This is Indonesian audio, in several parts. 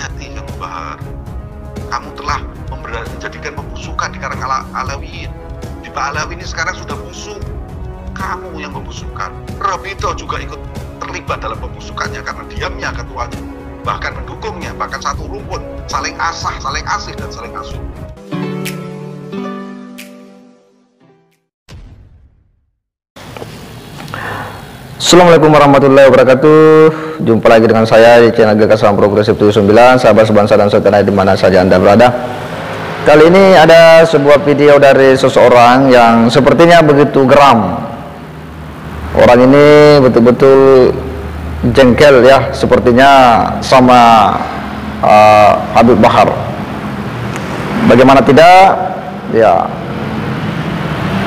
hati-hati kamu Bahar. Kamu telah menjadikan pembusukan di kalangan Alawiyin. Di Alawi ini sekarang sudah busuk. Kamu yang membusukkan. Robito juga ikut terlibat dalam pembusukannya karena diamnya ketuanya, bahkan mendukungnya, bahkan satu rumpun, saling asah, saling asih, dan saling asuh. Assalamualaikum warahmatullahi wabarakatuh. Jumpa lagi dengan saya di channel Gagasan Islam Progresif 79, sahabat sebangsa dan setanah di mana saja Anda berada. Kali ini ada sebuah video dari seseorang yang sepertinya begitu geram. Orang ini betul-betul jengkel ya, sepertinya sama Habib Bahar. Bagaimana tidak, ya,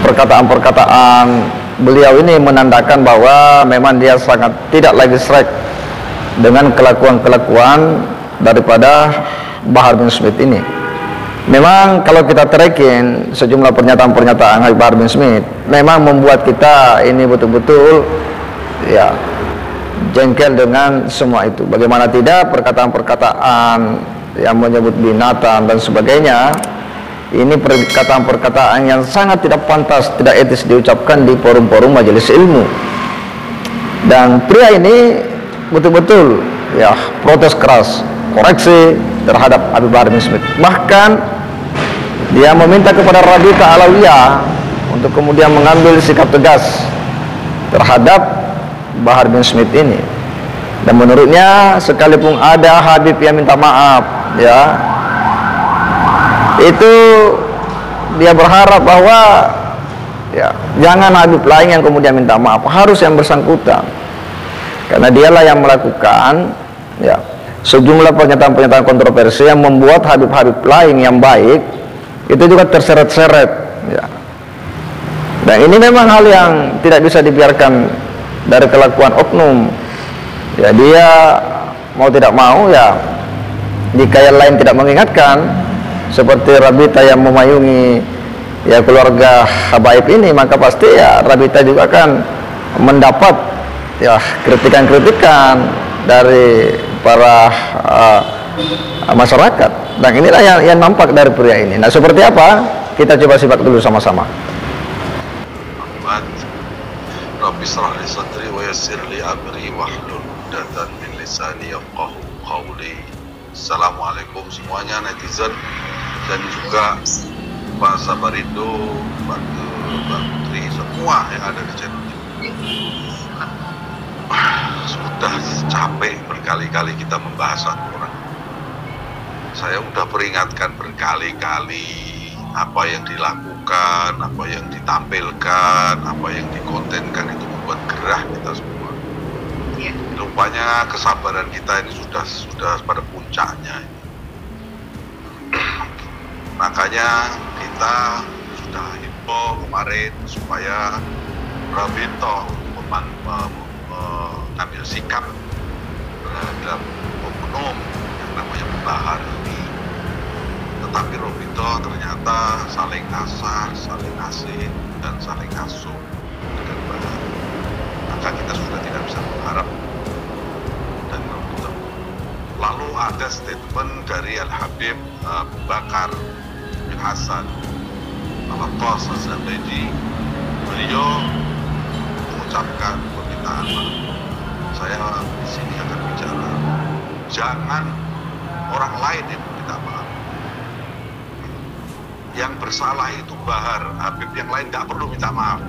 perkataan-perkataan beliau ini menandakan bahwa memang dia sangat tidak lagi srek dengan kelakuan-kelakuan daripada Bahar bin Smith ini. Memang kalau kita tracking sejumlah pernyataan-pernyataan Habib Bahar bin Smith, memang membuat kita ini betul-betul ya jengkel dengan semua itu. Bagaimana tidak, perkataan-perkataan yang menyebut binatang dan sebagainya, ini perkataan-perkataan yang sangat tidak pantas, tidak etis diucapkan di forum-forum majelis ilmu. Dan pria ini betul-betul ya protes keras, koreksi terhadap Habib Bahar bin Smith. Bahkan dia meminta kepada Rabita Alawiyah untuk kemudian mengambil sikap tegas terhadap Bahar bin Smith ini. Dan menurutnya sekalipun ada Habib yang minta maaf, ya, itu dia berharap bahwa ya jangan Habib lain yang kemudian minta maaf, harus yang bersangkutan, karena dialah yang melakukan ya sejumlah pernyataan-pernyataan kontroversi yang membuat Habib-Habib lain yang baik itu juga terseret-seret ya. Dan ini memang hal yang tidak bisa dibiarkan dari kelakuan oknum ya. Dia mau tidak mau ya, jika yang lain tidak mengingatkan, seperti Rabita yang memayungi ya keluarga habaib ini, maka pasti ya Rabita juga akan mendapat ya kritikan-kritikan dari para masyarakat. Dan inilah yang nampak dari pria ini. Nah, seperti apa? Kita coba simak dulu sama-sama. Rabbi shrah li sadri wa yassir li amri wahlul 'uqdatam min lisani yafqahu qawli. Assalamualaikum semuanya netizen dan juga Pak Sabarindo, Pak Putri, semua yang ada di channel ini. Sudah capek berkali-kali kita membahas satu orang. Saya sudah peringatkan berkali-kali apa yang dilakukan, apa yang ditampilkan, apa yang dikontenkan itu membuat gerah kita semua. Rupanya kesabaran kita ini sudah pada puncaknya. Makanya kita sudah himbau kemarin supaya Rabito mengambil sikap terhadap oknum yang namanya Bahar ini. Tetapi Rabito ternyata saling asah, saling asih, dan saling asuh dengan Bahar. Maka kita sudah tidak bisa mengharap dan Rabito. Lalu ada statement dari Al-Habib Abu Bakar bin Hasan Al-Attas Az-Zabidi. Beliau mengucapkan permintaan maaf. Saya di sini akan bicara, jangan orang lain yang meminta maaf. Yang bersalah itu Bahar, Habib yang lain nggak perlu minta maaf.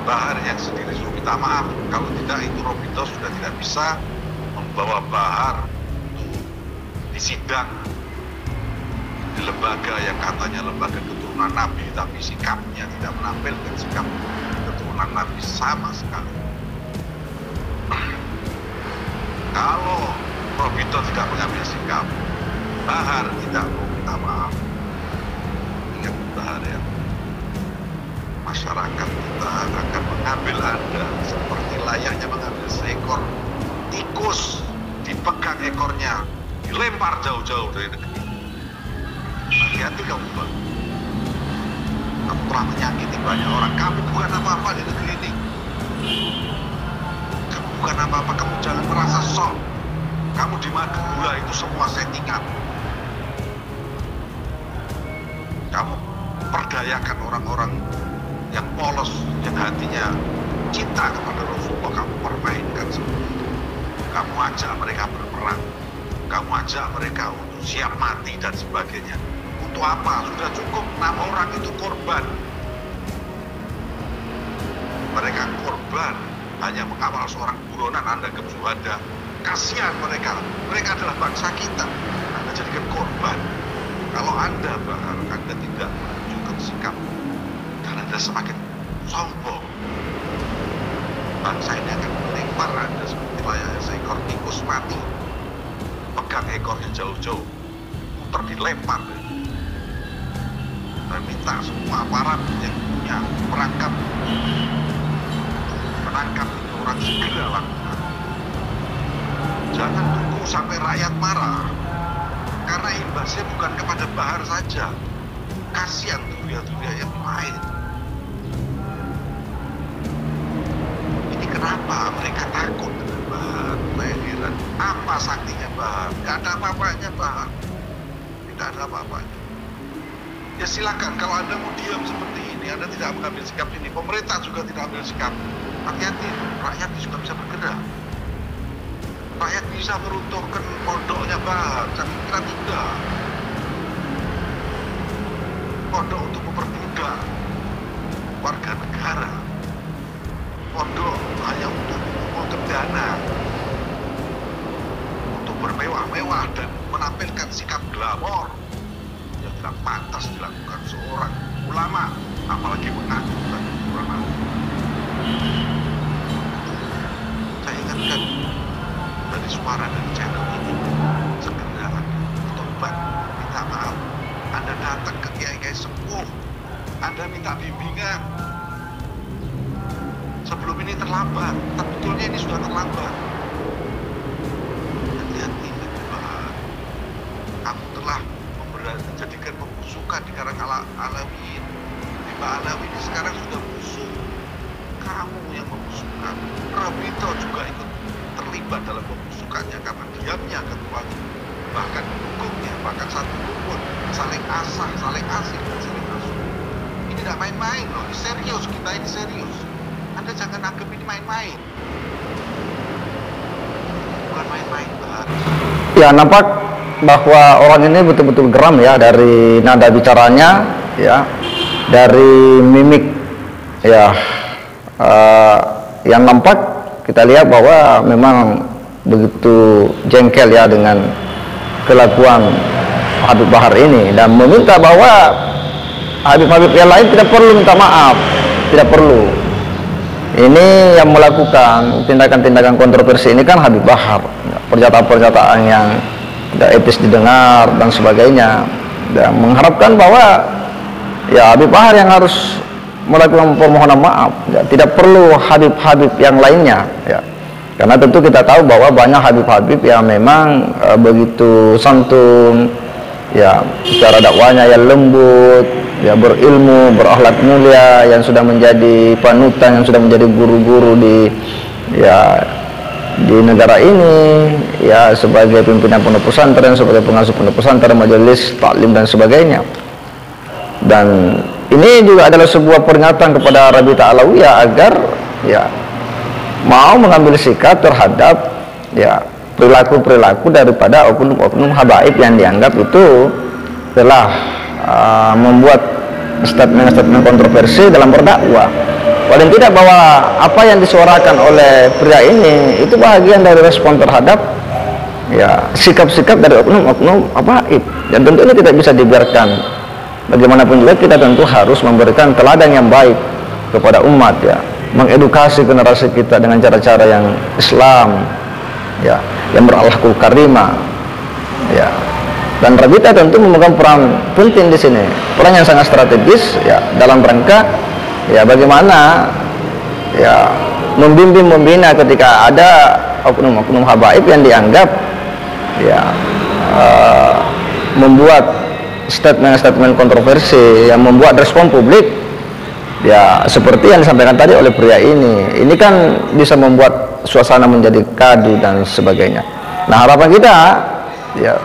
Bahar yang sendiri suruh minta maaf. Kalau tidak, itu Robito sudah tidak bisa membawa Bahar untuk disidang di lembaga yang katanya lembaga keturunan Nabi, tapi sikapnya tidak menampilkan sikap keturunan Nabi sama sekali. Kalau Robito tidak mengambil sikap, Bahar tidak mau minta maaf. Ingat Bahar ya, masyarakat kita akan mengambil Anda seperti layaknya mengambil seekor tikus, dipegang ekornya, dilempar jauh-jauh dari negeri. Hati-hati kamu Bang. Kamu telah menyakiti banyak orang. Kamu bukan apa-apa di negeri ini. Kamu bukan apa-apa. Kamu jangan merasa sok. Kamu di Madura itu semua settingan. Kamu perdayakan orang-orang yang polos, yang hatinya cinta kepada Rasulullah, kamu permainkan seperti itu. Kamu ajak mereka berperang, kamu ajak mereka untuk siap mati dan sebagainya. Untuk apa? Sudah cukup 6 orang itu korban. Mereka korban hanya mengawal seorang buronan, Anda ke Juhada. Kasihan mereka, mereka adalah bangsa kita. Anda jadikan korban. Kalau Anda bahkan Anda tidak menunjukkan sikap, dan Anda semakin sombong, bangsa ini akan melempar Anda seperti layaknya seekor tikus mati. Pegang ekornya jauh-jauh, putar dilempar. Saya minta semua aparat yang punya perangkap menangkap itu orang segera lakukan. Jangan tunggu sampai rakyat marah, karena imbasnya bukan kepada Bahar saja. Kasihan Turia-turia yang lain. Ini kenapa mereka takut dengan Bahar? Saya heran. Apa saktinya Bahar? Gak ada apa-apanya Bahar. Tidak ada apa-apanya. Ya silakan, kalau Anda mau diam seperti ini, Anda tidak mengambil sikap ini, pemerintah juga tidak ambil sikap. Hati-hati, rakyat juga bisa bergerak. Rakyat bisa meruntuhkan pondoknya Bahar, jangan kira tidak. Pondok untuk memperbudak warga negara. Pondok hanya untuk mengumpulkan dana, untuk bermewah-mewah dan menampilkan sikap glamor yang tidak pantas dilakukan seorang ulama, apalagi mengaku sebagai ulama. Saya ingatkan dari suara dari channel ini, segera Anda bertobat, minta maaf. Anda datang ke kiai-kiai sepuh, Anda minta bimbingan. Sebelum ini terlambat, sebetulnya ini sudah terlambat. Hati-hati, Bahar. Kamu telah menjadikan pembusukan di kalangan Alawiyin. Di Alawi ini sekarang sudah busuk. Kamu yang membusukkan. Robito juga ikut terlibat dalam pembusukannya karena diamnya ketuanya, bahkan mendukungnya, bahkan satu rukun, saling asah, saling asih, dan saling asuh. Ini tidak main-main loh, ini serius, kita ini serius. Anda jangan anggap ini main-main. Bukan main-main, Bahar. Ya, nampak bahwa orang ini betul-betul geram ya, dari nada bicaranya ya, dari mimik ya, yang nampak kita lihat bahwa memang begitu jengkel ya dengan kelakuan Habib Bahar ini, dan meminta bahwa Habib-habib yang lain tidak perlu minta maaf, tidak perlu. Ini yang melakukan tindakan-tindakan kontroversi ini kan Habib Bahar, pernyataan-pernyataan yang tidak etis didengar dan sebagainya, dan mengharapkan bahwa ya Habib Bahar yang harus melakukan permohonan maaf ya, tidak perlu Habib-habib yang lainnya ya, karena tentu kita tahu bahwa banyak Habib-habib yang memang begitu santun ya, cara dakwanya yang lembut ya, berilmu, berakhlak mulia, yang sudah menjadi panutan, yang sudah menjadi guru-guru di negara ini ya, sebagai pimpinan pondok pesantren, sebagai pengasuh pondok pesantren, majelis taklim dan sebagainya. Dan ini juga adalah sebuah peringatan kepada Rabita Alawiyah agar ya mau mengambil sikap terhadap ya perilaku-perilaku daripada oknum-oknum habaib yang dianggap itu telah membuat statement-statement kontroversi dalam berdakwah. Paling tidak bahwa apa yang disuarakan oleh pria ini itu bagian dari respon terhadap ya sikap-sikap dari oknum-oknum habaib, dan tentu ini tidak bisa dibiarkan. Bagaimanapun juga kita tentu harus memberikan teladan yang baik kepada umat ya, mengedukasi generasi kita dengan cara-cara yang Islam ya, yang berakhlakul karimah ya. Dan Rabita tentu memegang peran penting di sini, peran yang sangat strategis ya, dalam rangka ya bagaimana ya membimbing, membina ketika ada oknum-oknum habaib yang dianggap ya membuat statement-statement kontroversi yang membuat respon publik ya seperti yang disampaikan tadi oleh pria ini. Ini kan bisa membuat suasana menjadi gaduh dan sebagainya. Nah, harapan kita ya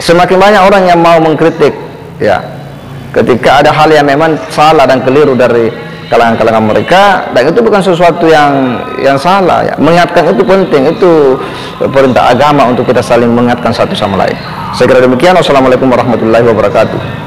semakin banyak orang yang mau mengkritik ya ketika ada hal yang memang salah dan keliru dari kalangan-kalangan mereka, dan itu bukan sesuatu yang salah ya. Mengingatkan itu penting, itu perintah agama untuk kita saling mengingatkan satu sama lain. Saya kira demikian. Wassalamualaikum warahmatullahi wabarakatuh.